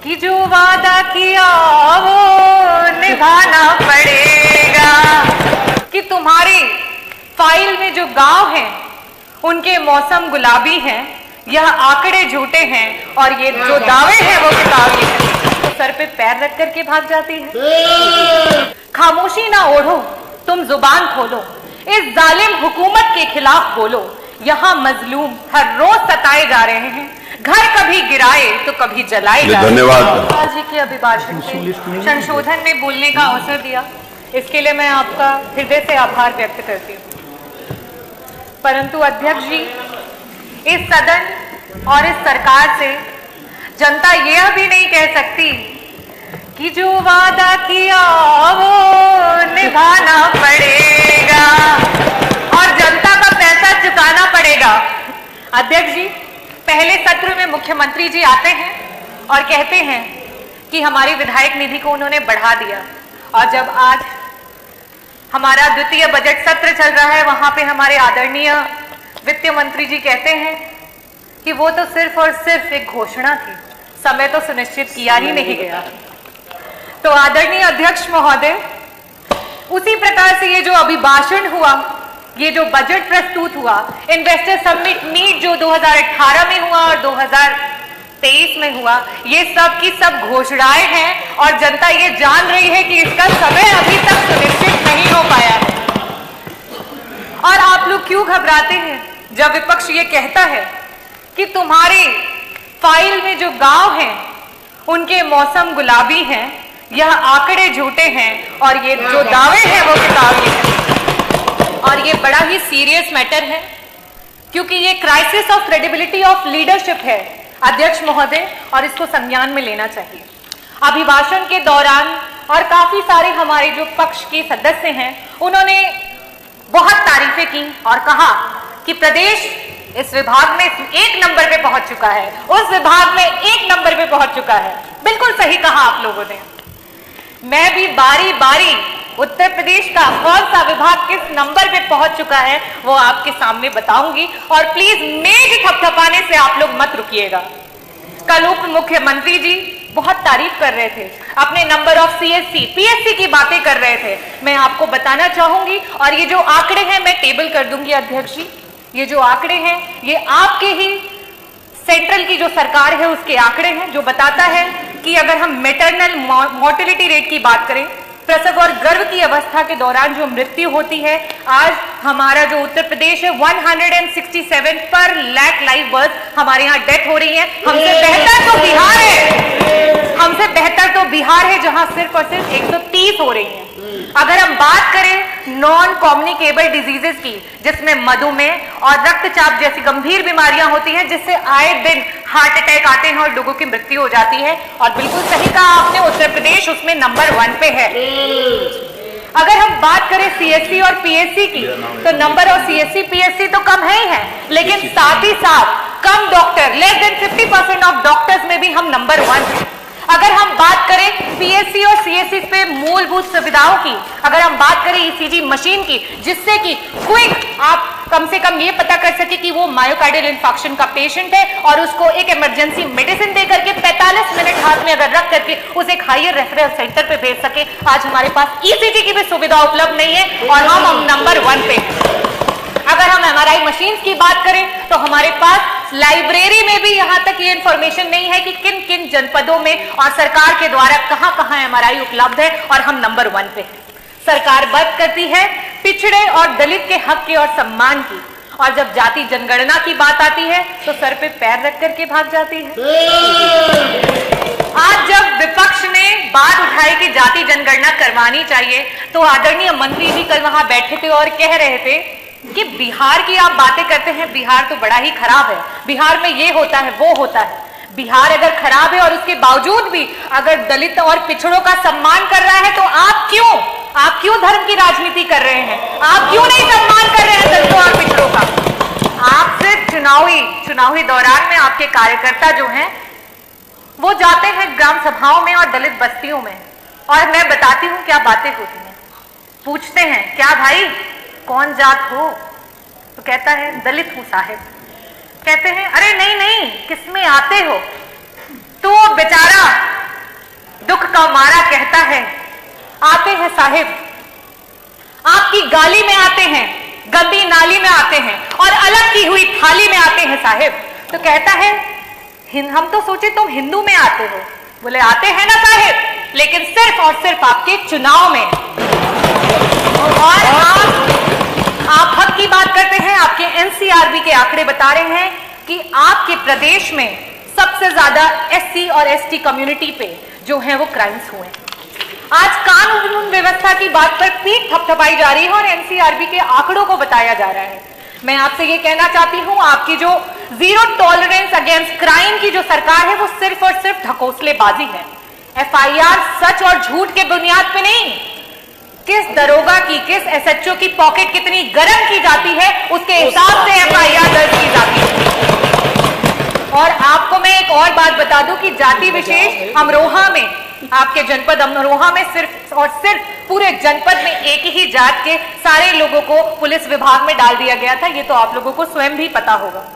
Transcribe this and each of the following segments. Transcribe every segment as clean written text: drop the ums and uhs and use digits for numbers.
कि जो वादा किया वो निभाना पड़ेगा, कि तुम्हारी फाइल में जो गांव हैं उनके मौसम गुलाबी हैं, यह आंकड़े झूठे हैं और ये जो दावे हैं वो किताबी हैं। तो सर पे पैर रख करके भाग जाती है। खामोशी ना ओढ़ो, तुम जुबान खोलो, इस जालिम हुकूमत के खिलाफ बोलो। यहाँ मजलूम हर रोज सताए जा रहे हैं, घर कभी गिराए तो कभी जलाए जा रहे हैं। धन्यवाद जी के अभिभाषण के संशोधन में बोलने का अवसर दिया, इसके लिए मैं आपका हृदय से आभार व्यक्त करती हूँ। परंतु अध्यक्ष जी, इस सदन और इस सरकार से जनता यह भी नहीं कह सकती कि जो वादा किया वो निभाना पड़ेगा और जनता का पैसा चुकाना पड़ेगा। अध्यक्ष जी, पहले सत्र में मुख्यमंत्री जी आते हैं और कहते हैं कि हमारी विधायक निधि को उन्होंने बढ़ा दिया, और जब आज हमारा द्वितीय बजट सत्र चल रहा है वहां पे हमारे आदरणीय वित्त मंत्री जी कहते हैं कि वो तो सिर्फ और सिर्फ एक घोषणा थी, समय तो सुनिश्चित किया ही नहीं गया। तो आदरणीय अध्यक्ष महोदय, उसी प्रकार से ये जो अभिभाषण हुआ, ये जो बजट प्रस्तुत हुआ, इन्वेस्टर समिट मीट जो 2018 में हुआ और 2023 में हुआ, ये सब की सब घोषणाएं हैं और जनता ये जान रही है कि इसका समय अभी तक सुनिश्चित नहीं हो पाया है। और आप लोग क्यों घबराते हैं जब विपक्ष ये कहता है कि तुम्हारी फाइल में जो गांव हैं उनके मौसम गुलाबी हैं, यह आंकड़े झूठे हैं और ये जो दावे हैं वो किताबी हैं। और ये बड़ा ही सीरियस मैटर है, क्योंकि ये crisis of credibility of leadership है अध्यक्ष महोदय, और इसको संज्ञान में लेना चाहिए। अभिभाषण के दौरान और काफी सारे हमारे जो पक्ष के सदस्य हैं उन्होंने बहुत तारीफें की और कहा कि प्रदेश इस विभाग में 1 नंबर पे पहुंच चुका है, उस विभाग में 1 नंबर पे पहुंच चुका है। बिल्कुल सही कहा आप लोगों ने। मैं भी बारी बारी उत्तर प्रदेश का कौन सा विभाग किस नंबर पे पहुंच चुका है वो आपके सामने बताऊंगी, और प्लीज मेज थपथपाने से आप लोग मत रुकिएगा। कल उप मुख्यमंत्री जी बहुत तारीफ कर रहे थे, अपने नंबर ऑफ सीएससी पीएससी की बातें कर रहे थे। मैं आपको बताना चाहूंगी, और ये जो आंकड़े हैं मैं टेबल कर दूंगी अध्यक्ष जी, ये जो आंकड़े हैं ये आपके ही सेंट्रल की जो सरकार है उसके आंकड़े हैं, जो बताता है कि अगर हम मैटरनल मोर्टेलिटी रेट की बात करें, प्रसव और गर्भ की अवस्था के दौरान जो मृत्यु होती है, आज हमारा जो उत्तर प्रदेश है 167 पर लाख लाइव बर्थ हमारे यहाँ डेथ हो रही है। हमसे बेहतर तो बिहार है, हमसे बेहतर तो बिहार है जहां सिर्फ और सिर्फ 130 हो रही हैं। अगर हम बात करें नॉन कम्युनिकेबल डिजीजेस की, जिसमें मधुमेह और रक्तचाप जैसी गंभीर बीमारियां होती हैं, जिससे आए दिन हार्ट अटैक आते हैं और लोगों की मृत्यु हो जाती है, और बिल्कुल सही कहा आपने, उत्तर प्रदेश उसमें नंबर 1 पे है। अगर हम बात करें सीएससी और पीएससी की, तो नंबर ऑफ सीएससी पीएससी तो कम है ही है, लेकिन साथ ही साथ कम doctor, less than 50% of doctors में भी हम नंबर 1 है। अगर हम बात करें पीएससी और सीएससी पे मूलभूत सुविधाओं की, अगर हम बात करें ईसीजी मशीन की, जिससे कि क्विक आप कम से कम ये पता कर सके कि वो मायोकार्डियल इंफार्क्शन का पेशेंट है, और उसको एक इमरजेंसी मेडिसिन दे करके 45 मिनट हाथ में अगर रख करके उसे एक हायर रेफरल सेंटर पे भेज सके, आज हमारे पास ईसीजी की भी सुविधा उपलब्ध नहीं है और हम नंबर 1 पे हैं। अगर हम एमआरआई मशीन्स की बात करें तो हमारे पास लाइब्रेरी में भी यहां तक ये इंफॉर्मेशन नहीं है कि किन किन जनपदों में और सरकार के द्वारा कहां कहां एमआरआई उपलब्ध है, और हम नंबर 1 पे हैं। सरकार बात करती है पिछड़े और दलित के हक की और सम्मान की, और जब जाति जनगणना की बात आती है तो सर पे पैर रख करके भाग जाती है। आज जब विपक्ष ने बात उठाई कि जाति जनगणना करवानी चाहिए, तो आदरणीय मंत्री जी कल वहां बैठे थे और कह रहे थे कि बिहार की आप बातें करते हैं, बिहार तो बड़ा ही खराब है, बिहार में ये होता है वो होता है। बिहार अगर खराब है और उसके बावजूद भी अगर दलित और पिछड़ों का सम्मान कर रहा है, तो आप क्यों धर्म की राजनीति कर रहे हैं? आप क्यों नहीं सम्मान कर रहे हैं दलितों और पिछड़ों का? आप सिर्फ चुनावी दौरान में आपके कार्यकर्ता जो हैं वो जाते हैं ग्राम सभाओं में और दलित बस्तियों में, और मैं बताती हूँ क्या बातें होती हैं। पूछते हैं क्या भाई कौन जात हो, तो कहता है दलित हूं साहिब। कहते हैं अरे नहीं नहीं किसमें आते हो, तो बेचारा का मारा कहता है, आते हैं साहिब, आपकी गाली में आते हैं, गंदी नाली में आते हैं और अलग की हुई थाली में आते हैं साहिब। तो कहता है, हम तो सोचे तुम हिंदू में आते हो। बोले आते हैं ना साहिब, लेकिन सिर्फ और सिर्फ आपके चुनाव में। और आप हक की बात करते हैं। आपके एनसीआरबी के आंकड़े बता रहे हैं कि आपके प्रदेश में सबसे ज्यादा एससी और एसटी कम्युनिटी पे जो है वो क्राइम्स हुए। आज कानून व्यवस्था की बात पर पीठ थपथपाई जा रही है और एनसीआरबी के आंकड़ों को बताया जा रहा है। मैं आपसे ये कहना चाहती हूं, आपकी जो जीरो टॉलरेंस अगेंस्ट क्राइम की जो सरकार है वो सिर्फ और सिर्फ ढकोसलेबाजी है। एफआईआर सच और झूठ के बुनियाद पे नहीं, किस दरोगा की, किस एसएचओ की पॉकेट कितनी गर्म की जाती है उसके हिसाब से एफआईआर दर्ज की जाती है। और आपको मैं एक और बात बता दूं कि जाति विशेष अमरोहा में, आपके जनपद अमरोहा में सिर्फ और सिर्फ पूरे जनपद में एक ही जात के सारे लोगों को पुलिस विभाग में डाल दिया गया था। ये तो आप लोगों को स्वयं भी पता होगा।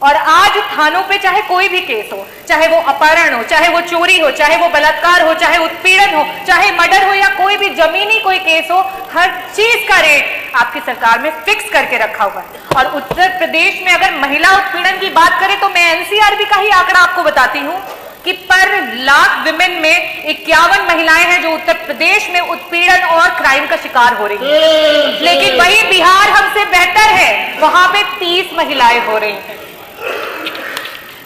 और आज थानों पे चाहे कोई भी केस हो, चाहे वो अपहरण हो, चाहे वो चोरी हो, चाहे वो बलात्कार हो, चाहे उत्पीड़न हो, चाहे मर्डर हो या कोई भी जमीनी कोई केस हो, हर चीज का रेट आपकी सरकार में फिक्स करके रखा हुआ है। और उत्तर प्रदेश में अगर महिला उत्पीड़न की बात करें तो मैं एनसीआरबी का ही आंकड़ा आपको बताती हूँ कि पर लाख विमेन में 51 महिलाएं हैं जो उत्तर प्रदेश में उत्पीड़न और क्राइम का शिकार हो रही हैं। लेकिन वही बिहार हमसे बेहतर है, वहां पे 30 महिलाएं हो रही हैं।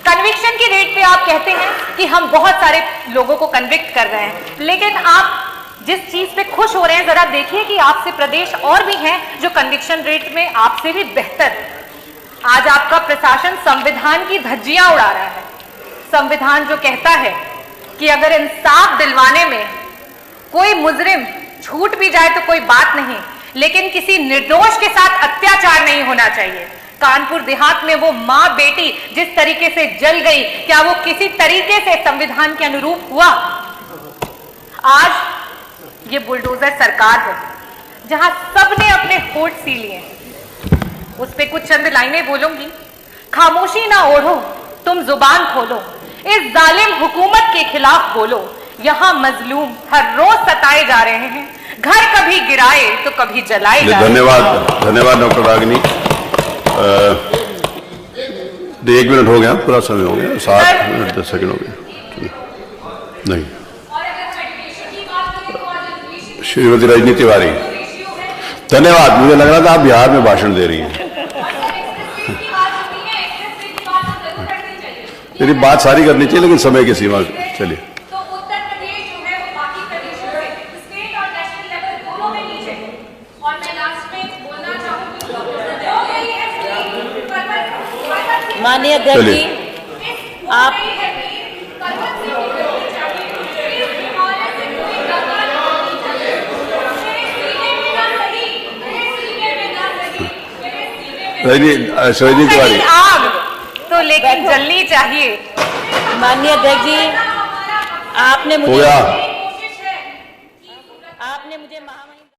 कन्विक्शन की रेट पे आप कहते हैं कि हम बहुत सारे लोगों को कन्विक्ट कर रहे हैं, लेकिन आप जिस चीज पे खुश हो रहे हैं जरा देखिए कि आपसे प्रदेश और भी हैं जो कन्विक्शन रेट में आपसे भी बेहतर है। आज आपका प्रशासन संविधान की धज्जियां उड़ा रहा है। संविधान जो कहता है कि अगर इंसाफ दिलवाने में कोई मुजरिम छूट भी जाए तो कोई बात नहीं, लेकिन किसी निर्दोष के साथ अत्याचार नहीं होना चाहिए। कानपुर देहात में वो मां बेटी जिस तरीके से जल गई, क्या वो किसी तरीके से संविधान के अनुरूप हुआ? आज ये बुलडोजर सरकार है जहां सबने अपने होठ सी लिए। उस पे कुछ चंद लाइनें बोलूंगी। खामोशी ना ओढ़ो, तुम जुबान खोलो, इस जालिम हुकूमत के खिलाफ बोलो। यहाँ मजलूम हर रोज सताए जा रहे हैं, घर कभी गिराए तो कभी जलाए जा रहे हैं। धन्यवाद डॉक्टर रागिनी। 1 मिनट हो गया, पूरा समय हो गया, 7 मिनट 10 सेकंड हो गए। नहीं, श्रीमती रजनी तिवारी, धन्यवाद। मुझे लग रहा था आप बिहार में भाषण दे रही हैं। मेरी बात सारी करनी चाहिए लेकिन समय की सीमा। चलिए, तो उत्तर प्रदेश जो है वो बाकी प्रदेशों से स्टेट और नेशनल लेवल दोनों में नीचे है। और मैं लास्ट में बोलना चाहूंगी, माननीय अध्यक्ष जी, आप रजनी तिवारी, आग तो लेकिन जलनी चाहिए। माननीय अध्यक्ष जी, आपने मुझे